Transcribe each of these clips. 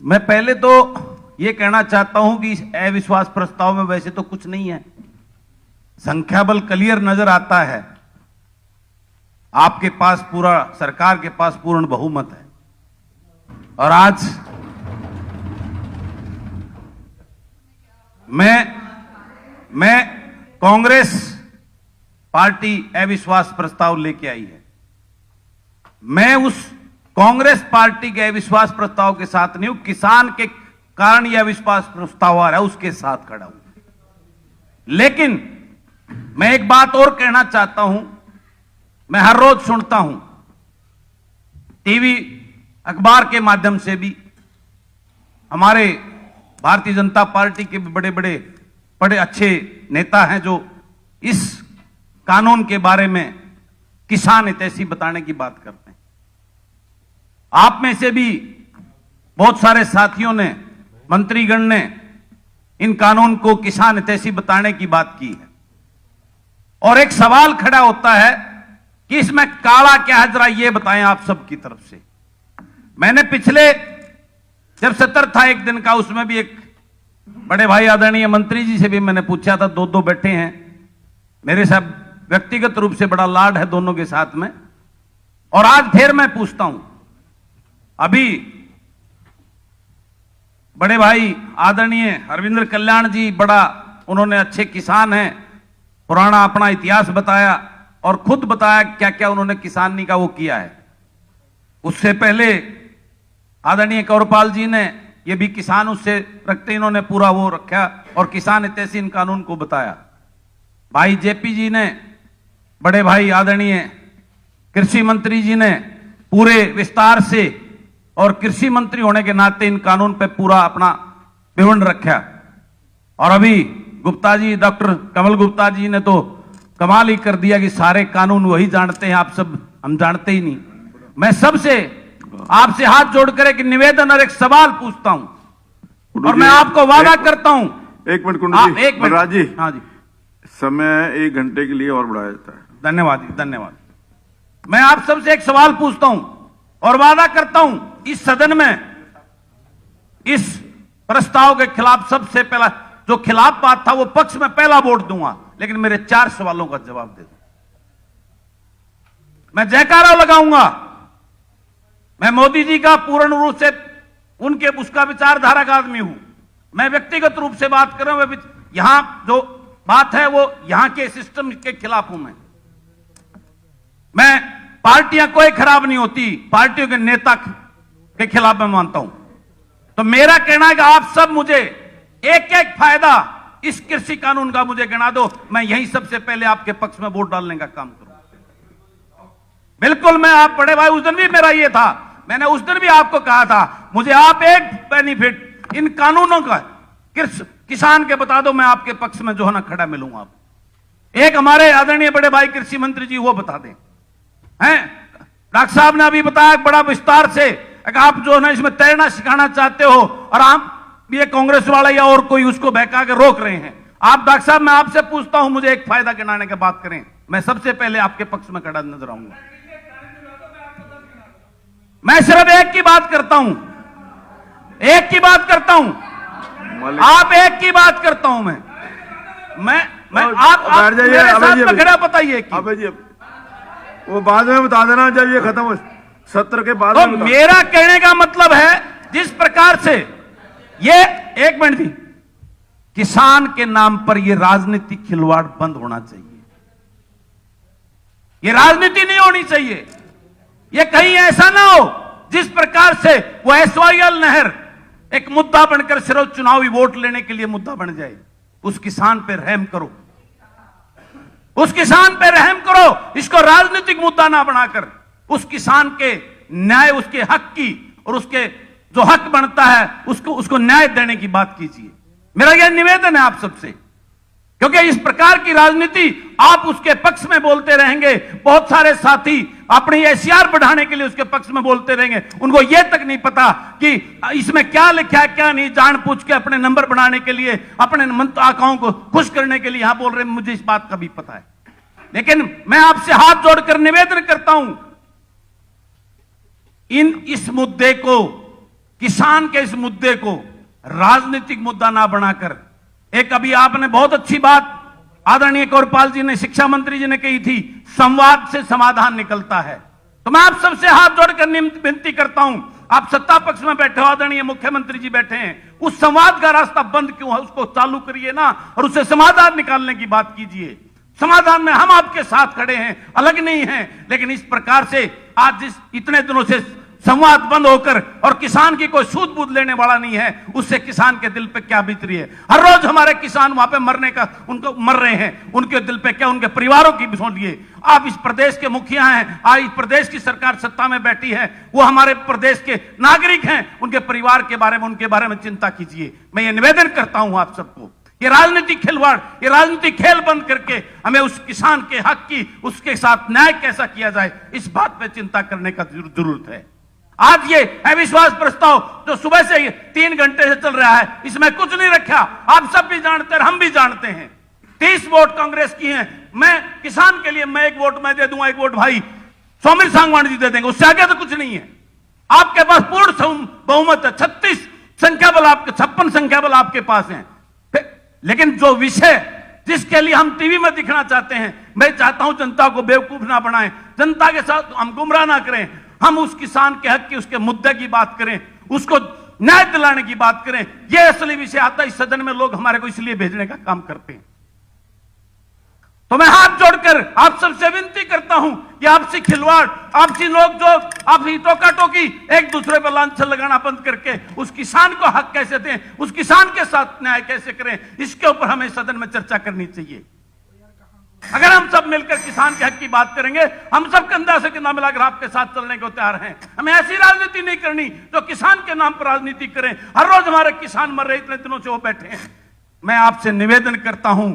मैं पहले तो यह कहना चाहता हूं कि इस अविश्वास प्रस्ताव में वैसे तो कुछ नहीं है, संख्या बल क्लियर नजर आता है। आपके पास पूरा, सरकार के पास पूर्ण बहुमत है और आज मैं कांग्रेस पार्टी अविश्वास प्रस्ताव लेके आई है। मैं उस कांग्रेस पार्टी के अविश्वास प्रस्ताव के साथ नहीं हूं, किसान के कारण यह अविश्वास प्रस्ताव आ रहा है उसके साथ खड़ा हूं। लेकिन मैं एक बात और कहना चाहता हूं, मैं हर रोज सुनता हूं टीवी अखबार के माध्यम से भी, हमारे भारतीय जनता पार्टी के भी बड़े अच्छे नेता हैं जो इस कानून के बारे में किसान हितैषी बताने की बात करते हैं। आप में से भी बहुत सारे साथियों ने, मंत्रीगण ने इन कानून को किसान हितैषी बताने की बात की है और एक सवाल खड़ा होता है कि इसमें काला क्या है, जरा यह बताएं आप सबकी तरफ से। मैंने पिछले जब सत्र था एक दिन का, उसमें भी एक बड़े भाई आदरणीय मंत्री जी से भी मैंने पूछा था, दो बैठे हैं, मेरे साथ व्यक्तिगत रूप से बड़ा लाड है दोनों के साथ में, और आज फिर मैं पूछता हूं। अभी बड़े भाई आदरणीय हरविंद्र कल्याण जी, बड़ा उन्होंने अच्छे किसान हैं, पुराना अपना इतिहास बताया और खुद बताया क्या क्या उन्होंने किसानी का वो किया है। उससे पहले आदरणीय कौरपाल जी ने, ये भी किसान उससे रखते, इन्होंने पूरा वो रखा और किसान हितैषी इन कानून को बताया। भाई जेपी जी ने, बड़े भाई आदरणीय कृषि मंत्री जी ने पूरे विस्तार से और कृषि मंत्री होने के नाते इन कानून पे पूरा अपना विवरण रखा। और अभी गुप्ता जी, डॉक्टर कमल गुप्ता जी ने तो कमाल ही कर दिया कि सारे कानून वही जानते हैं, आप सब हम जानते ही नहीं। मैं सबसे आपसे हाथ जोड़कर एक निवेदन और एक सवाल पूछता हूं और मैं आपको वादा करता हूं। एक मिनट कुंडू जी, एक मिनट राजी, हाँ जी, समय 1 घंटे के लिए और बढ़ाया जाता है। धन्यवाद जी, धन्यवाद। मैं आप सबसे एक सवाल पूछता हूं और वादा करता हूं, इस सदन में इस प्रस्ताव के खिलाफ सबसे पहला जो खिलाफ बात था वो पक्ष में पहला वोट दूंगा, लेकिन मेरे 4 सवालों का जवाब दे दो। मैं जयकारा लगाऊंगा, मैं मोदी जी का पूर्ण रूप से उनके उसका विचारधारा का आदमी हूं। मैं व्यक्तिगत रूप से बात कर रहा हूं, यहां जो बात है वो यहां के सिस्टम के खिलाफ हूं। मैं पार्टियां कोई खराब नहीं होती, पार्टियों के नेता के खिलाफ मैं मानता हूं। तो मेरा कहना है कि आप सब मुझे एक एक फायदा इस कृषि कानून का मुझे गिना दो, मैं यही सबसे पहले आपके पक्ष में वोट डालने का काम करूं। बिल्कुल, मैं आप बड़े भाई, उस दिन भी मेरा ये था, मैंने उस दिन भी आपको कहा था, मुझे आप एक बेनिफिट इन कानूनों का किसान के बता दो, मैं आपके पक्ष में जो है ना खड़ा मिलूंगा। आप एक हमारे आदरणीय बड़े भाई कृषि मंत्री जी वो बता दें, हैं डॉक्टर साहब ने अभी बताया बड़ा विस्तार से, आप जो है ना इसमें तैरना सिखाना चाहते हो और आप ये कांग्रेस वाला या और कोई उसको बहका के रोक रहे हैं। आप डॉक्टर साहब, मैं आपसे पूछता हूं, मुझे एक फायदा गिनाने की बात करें, मैं सबसे पहले आपके पक्ष में खड़ा नजर आऊंगा। मैं सिर्फ एक की बात करता हूं, एक की बात करता हूं, आप एक की बात करता हूं। मैं आप मेरे साथ में खड़ा बताइए कि वो बाद में बता देना जब ये खत्म हो, सत्र के बाद। तो मेरा कहने का मतलब है, जिस प्रकार से ये, एक मिनट भी, किसान के नाम पर ये राजनीतिक खिलवाड़ बंद होना चाहिए। ये राजनीति नहीं होनी चाहिए। ये कहीं ऐसा ना हो जिस प्रकार से वो एसवाईएल नहर एक मुद्दा बनकर सिर्फ चुनावी वोट लेने के लिए मुद्दा बन जाए। उस किसान पे रहम करो, उस किसान पे रहम करो, इसको राजनीतिक मुद्दा ना बनाकर उस किसान के न्याय, उसके हक की और उसके जो हक बनता है उसको न्याय देने की बात कीजिए। मेरा यह निवेदन है आप सबसे, क्योंकि इस प्रकार की राजनीति आप उसके पक्ष में बोलते रहेंगे, बहुत सारे साथी अपनी एसीआर बढ़ाने के लिए उसके पक्ष में बोलते रहेंगे, उनको यह तक नहीं पता कि इसमें क्या लिखा है क्या नहीं, जान पूछ के अपने नंबर बनाने के लिए, अपने आकाओं को खुश करने के लिए यहां बोल रहे हैं। मुझे इस बात का भी पता है, लेकिन मैं आपसे हाथ जोड़कर निवेदन करता हूं, इस मुद्दे को किसान के इस मुद्दे को राजनीतिक मुद्दा ना बनाकर, एक अभी आपने बहुत अच्छी बात आदरणीय कौरपाल जी ने, शिक्षा मंत्री जी ने कही थी, संवाद से समाधान निकलता है। तो मैं आप सबसे हाथ जोड़कर विनती करता हूं, आप सत्ता पक्ष में बैठे हो, आदरणीय मुख्यमंत्री जी बैठे हैं, उस संवाद का रास्ता बंद क्यों है, उसको चालू करिए ना और उससे समाधान निकालने की बात कीजिए। समाधान में हम आपके साथ खड़े हैं, अलग नहीं हैं, लेकिन इस प्रकार से आज जिस इतने दिनों से संवाद बंद होकर और किसान की कोई सूद बूद लेने वाला नहीं है, उससे किसान के दिल पे क्या बीत रही है। हर रोज हमारे किसान वहां पे मरने का, उनको मर रहे हैं, उनके दिल पे क्या, उनके परिवारों की सोचिए। आप इस प्रदेश के मुखिया हैं, आज इस प्रदेश की सरकार सत्ता में बैठी है, वो हमारे प्रदेश के नागरिक हैं, उनके परिवार के बारे में, उनके बारे में चिंता कीजिए। मैं ये निवेदन करता हूं आप सबको, ये राजनीतिक खिलवाड़, ये राजनीतिक खेल बंद करके हमें उस किसान के हक की, उसके साथ न्याय कैसा किया जाए, इस बात पे चिंता करने का जरूरत है। आज ये अविश्वास प्रस्ताव जो सुबह से 3 घंटे से चल रहा है, इसमें कुछ नहीं रखा, आप सब भी जानते हैं, हम भी जानते हैं। 30 वोट कांग्रेस की हैं, मैं किसान के लिए मैं 1 वोट मैं दे दूंगा, 1 वोट भाई सौमिर सांगवान जी दे देंगे, उससे आगे तो कुछ नहीं है। आपके पास पूर्ण बहुमत है, 36 संख्या बल आपके, 56 संख्या बल आपके पास है। लेकिन जो विषय जिसके लिए हम टीवी में दिखना चाहते हैं, मैं चाहता हूं जनता को बेवकूफ ना बनाएं, जनता के साथ हम गुमराह ना करें, हम उस किसान के हक की, उसके मुद्दे की बात करें, उसको न्याय दिलाने की बात करें। यह असली विषय आता है। इस सदन में लोग हमारे को इसलिए भेजने का काम करते हैं। तो मैं हाथ जोड़कर आप सबसे विनती करता हूं कि आपसी खिलवाड़, आपसी नोकझोंक, आपसी टोका टोकी, एक दूसरे पर लांछन लगाना बंद करके उस किसान को हक कैसे दें, उस किसान के साथ न्याय कैसे करें, इसके ऊपर हमें सदन में चर्चा करनी चाहिए। अगर हम सब मिलकर किसान के हक की बात करेंगे, हम सब कंधा से कंधा मिलाकर आपके साथ चलने को तैयार हैं। हमें ऐसी राजनीति नहीं करनी जो किसान के नाम पर राजनीति करें। हर रोज हमारे किसान मर रहे, इतने दिनों से वो बैठे हैं। मैं आपसे निवेदन करता हूं,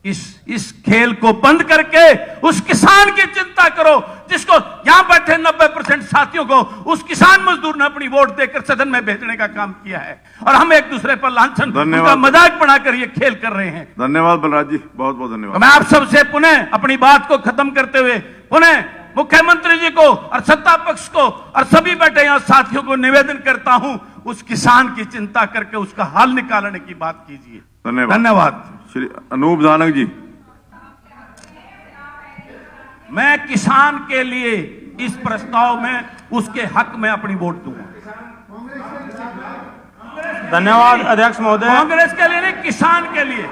इस खेल को बंद करके उस किसान की चिंता करो, जिसको यहां बैठे 90% साथियों को उस किसान मजदूर ने अपनी वोट देकर सदन में भेजने का काम किया है, और हम एक दूसरे पर लांछन, उनका मजाक बनाकर ये खेल कर रहे हैं। धन्यवाद बलराज जी, बहुत बहुत धन्यवाद। तो मैं आप सबसे पुनः अपनी बात को खत्म करते हुए पुनः मुख्यमंत्री जी को और सत्ता पक्ष को और सभी बैठे यहां साथियों को निवेदन करता हूं, उस किसान की चिंता करके उसका हल निकालने की बात कीजिए। धन्यवाद। श्री अनूप धानक जी। मैं किसान के लिए इस प्रस्ताव में उसके हक में अपनी वोट दूंगा। धन्यवाद अध्यक्ष महोदय। कांग्रेस के लिए नहीं, किसान के लिए।